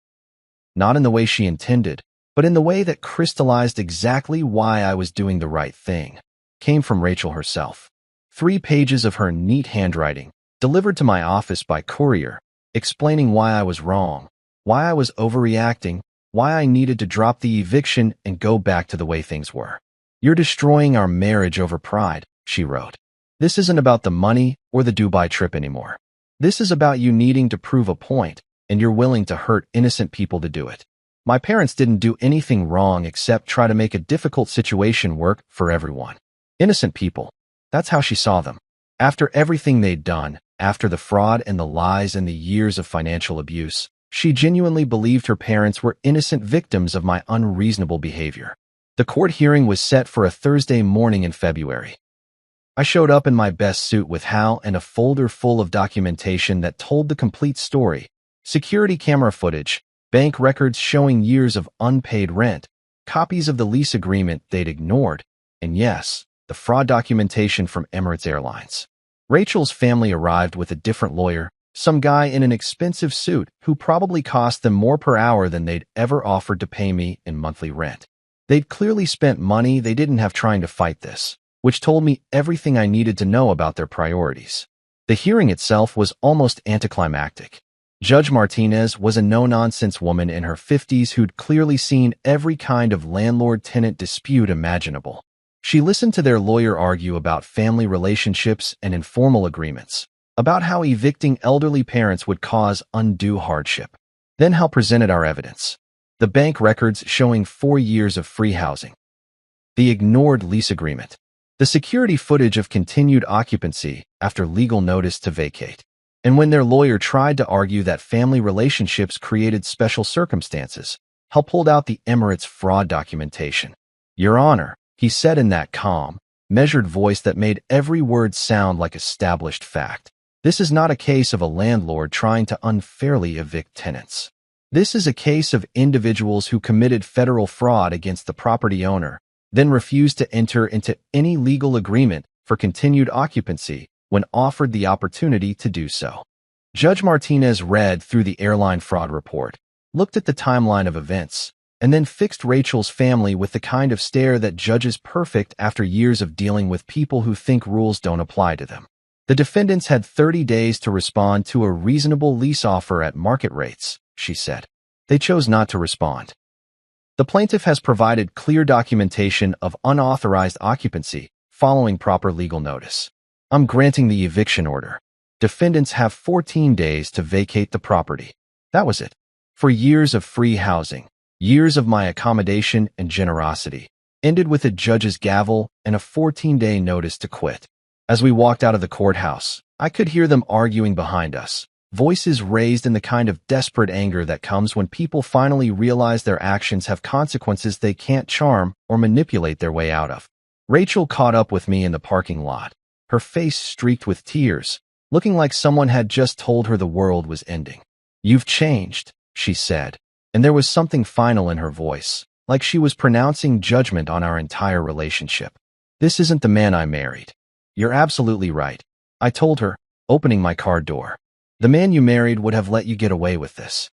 not in the way she intended, but in the way that crystallized exactly why I was doing the right thing, came from Rachel herself. 3 pages of her neat handwriting, delivered to my office by courier, explaining why I was wrong, why I was overreacting, why I needed to drop the eviction and go back to the way things were. "You're destroying our marriage over pride," she wrote. "This isn't about the money or the Dubai trip anymore. This is about you needing to prove a point, and you're willing to hurt innocent people to do it. My parents didn't do anything wrong except try to make a difficult situation work for everyone. Innocent people. That's how she saw them. After everything they'd done, after the fraud and the lies and the years of financial abuse, she genuinely believed her parents were innocent victims of my unreasonable behavior." The court hearing was set for a Thursday morning in February. I showed up in my best suit with Hal and a folder full of documentation that told the complete story. Security camera footage, bank records showing years of unpaid rent, copies of the lease agreement they'd ignored, and yes, the fraud documentation from Emirates Airlines. Rachel's family arrived with a different lawyer, some guy in an expensive suit who probably cost them more per hour than they'd ever offered to pay me in monthly rent. They'd clearly spent money they didn't have trying to fight this, which told me everything I needed to know about their priorities. The hearing itself was almost anticlimactic. Judge Martinez was a no-nonsense woman in her 50s who'd clearly seen every kind of landlord-tenant dispute imaginable. She listened to their lawyer argue about family relationships and informal agreements, about how evicting elderly parents would cause undue hardship. Then Hal presented our evidence. The bank records showing 4 years of free housing. The ignored lease agreement. The security footage of continued occupancy after legal notice to vacate. And when their lawyer tried to argue that family relationships created special circumstances, Hal pulled out the Emirates fraud documentation. "Your Honor," he said in that calm, measured voice that made every word sound like established fact. "This is not a case of a landlord trying to unfairly evict tenants. This is a case of individuals who committed federal fraud against the property owner, then refused to enter into any legal agreement for continued occupancy when offered the opportunity to do so." Judge Martinez read through the airline fraud report, looked at the timeline of events, and then fixed Rachel's family with the kind of stare that judges perfect after years of dealing with people who think rules don't apply to them. The defendants had 30 days to respond to a reasonable lease offer at market rates, she said. They chose not to respond. The plaintiff has provided clear documentation of unauthorized occupancy following proper legal notice. I'm granting the eviction order. Defendants have 14 days to vacate the property. That was it. For years of free housing, years of my accommodation and generosity, ended with a judge's gavel and a 14-day notice to quit. As we walked out of the courthouse, I could hear them arguing behind us, voices raised in the kind of desperate anger that comes when people finally realize their actions have consequences they can't charm or manipulate their way out of. Rachel caught up with me in the parking lot, her face streaked with tears, looking like someone had just told her the world was ending. "You've changed," she said, and there was something final in her voice, like she was pronouncing judgment on our entire relationship. "This isn't the man I married." "You're absolutely right," I told her, opening my car door. "The man you married would have let you get away with this.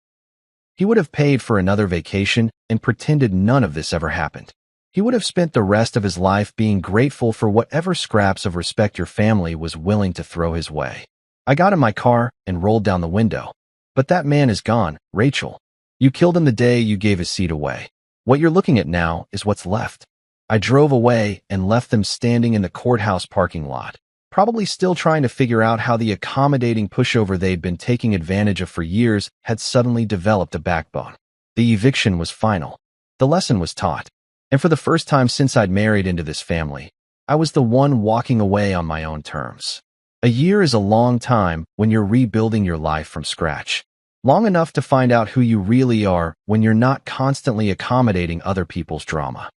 He would have paid for another vacation and pretended none of this ever happened. He would have spent the rest of his life being grateful for whatever scraps of respect your family was willing to throw his way." I got in my car and rolled down the window. "But that man is gone, Rachel. You killed him the day you gave his seat away. What you're looking at now is what's left." I drove away and left them standing in the courthouse parking lot, probably still trying to figure out how the accommodating pushover they'd been taking advantage of for years had suddenly developed a backbone. The eviction was final. The lesson was taught. And for the first time since I'd married into this family, I was the one walking away on my own terms. A year is a long time when you're rebuilding your life from scratch. Long enough to find out who you really are when you're not constantly accommodating other people's drama.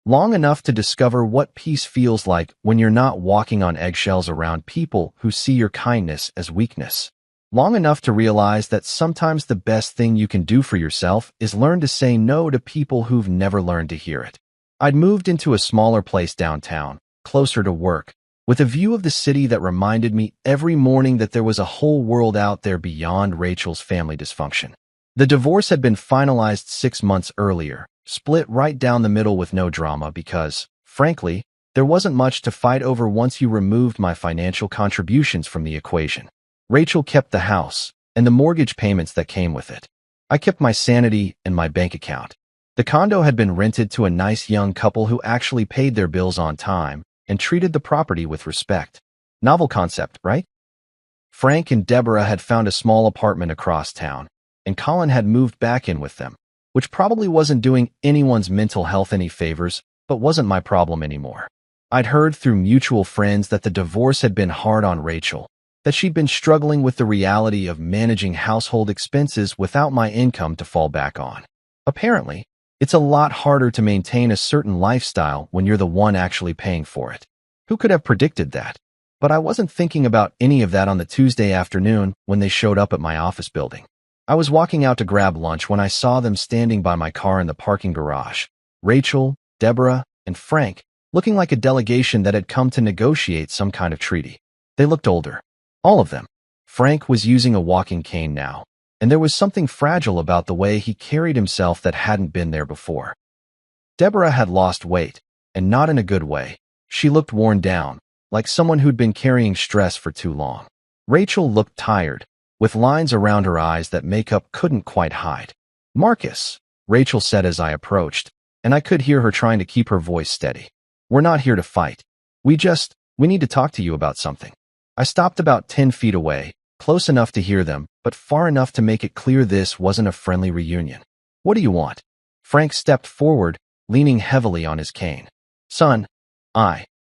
Long enough to discover what peace feels like when you're not walking on eggshells around people who see your kindness as weakness. Long enough to realize that sometimes the best thing you can do for yourself is learn to say no to people who've never learned to hear it. I'd moved into a smaller place downtown, closer to work, with a view of the city that reminded me every morning that there was a whole world out there beyond Rachel's family dysfunction. The divorce had been finalized 6 months earlier, split right down the middle with no drama because, frankly, there wasn't much to fight over once you removed my financial contributions from the equation. Rachel kept the house and the mortgage payments that came with it. I kept my sanity and my bank account. The condo had been rented to a nice young couple who actually paid their bills on time and treated the property with respect. Novel concept, right? Frank and Deborah had found a small apartment across town, and Colin had moved back in with them, which probably wasn't doing anyone's mental health any favors, but wasn't my problem anymore. I'd heard through mutual friends that the divorce had been hard on Rachel, that she'd been struggling with the reality of managing household expenses without my income to fall back on. Apparently, it's a lot harder to maintain a certain lifestyle when you're the one actually paying for it. Who could have predicted that? But I wasn't thinking about any of that on the Tuesday afternoon when they showed up at my office building. I was walking out to grab lunch when I saw them standing by my car in the parking garage. Rachel, Deborah, and Frank, looking like a delegation that had come to negotiate some kind of treaty. They looked older. All of them. Frank was using a walking cane now, and there was something fragile about the way he carried himself that hadn't been there before. Deborah had lost weight, and not in a good way. She looked worn down, like someone who'd been carrying stress for too long. Rachel looked tired, with lines around her eyes that makeup couldn't quite hide. "Marcus," Rachel said as I approached, and I could hear her trying to keep her voice steady. "We're not here to fight. We need to talk to you about something." I stopped about 10 feet away, close enough to hear them, but far enough to make it clear this wasn't a friendly reunion. "What do you want?" Frank stepped forward, leaning heavily on his cane. "Son,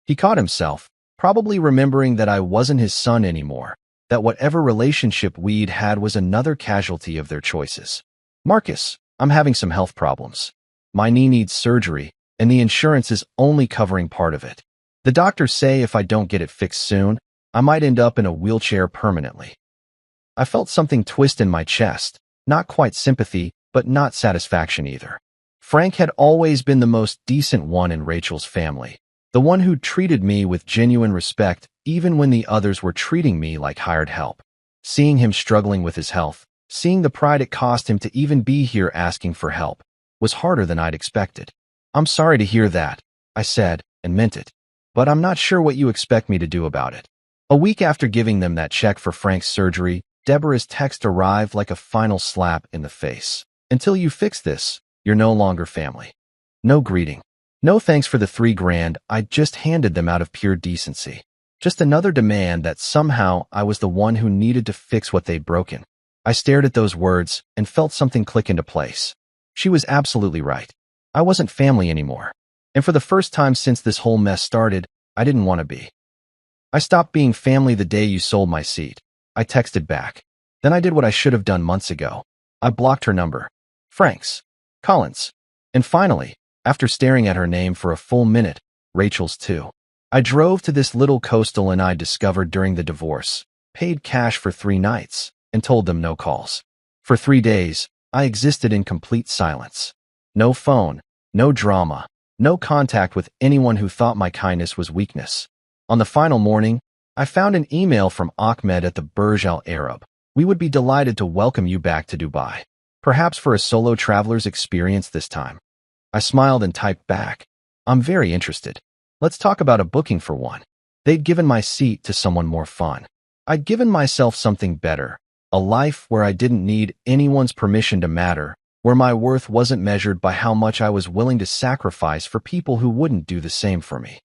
He caught himself, probably remembering that I wasn't his son anymore, that whatever relationship we'd had was another casualty of their choices. "Marcus, I'm having some health problems. My knee needs surgery, and the insurance is only covering part of it. The doctors say if I don't get it fixed soon, I might end up in a wheelchair permanently." I felt something twist in my chest, not quite sympathy, but not satisfaction either. Frank had always been the most decent one in Rachel's family, the one who treated me with genuine respect even when the others were treating me like hired help. Seeing him struggling with his health, seeing the pride it cost him to even be here asking for help, was harder than I'd expected. "I'm sorry to hear that," I said, and meant it, "but I'm not sure what you expect me to do about it." A week after giving them that check for Frank's surgery, Deborah's text arrived like a final slap in the face. "Until you fix this, you're no longer family." No greeting. No thanks for the $3,000 I'd just handed them out of pure decency. Just another demand that somehow I was the one who needed to fix what they'd broken. I stared at those words and felt something click into place. She was absolutely right. I wasn't family anymore. And for the first time since this whole mess started, I didn't want to be. I stopped being family the day you sold my seat. I texted back. Then I did what I should have done months ago. I blocked her number. Frank's. Collins. And finally, after staring at her name for a full minute, Rachel's too. I drove to this little coastal inn I discovered during the divorce, paid cash for 3 nights, and told them no calls. For 3 days, I existed in complete silence. No phone, no drama, no contact with anyone who thought my kindness was weakness. On the final morning, I found an email from Ahmed at the Burj Al Arab. We would be delighted to welcome you back to Dubai. Perhaps for a solo traveler's experience this time. I smiled and typed back. I'm very interested. Let's talk about a booking for one. They'd given my seat to someone more fun. I'd given myself something better. A life where I didn't need anyone's permission to matter, where my worth wasn't measured by how much I was willing to sacrifice for people who wouldn't do the same for me.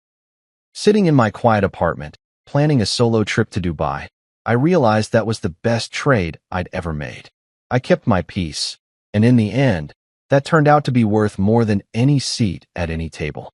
Sitting in my quiet apartment, planning a solo trip to Dubai, I realized that was the best trade I'd ever made. I kept my peace, and in the end, that turned out to be worth more than any seat at any table.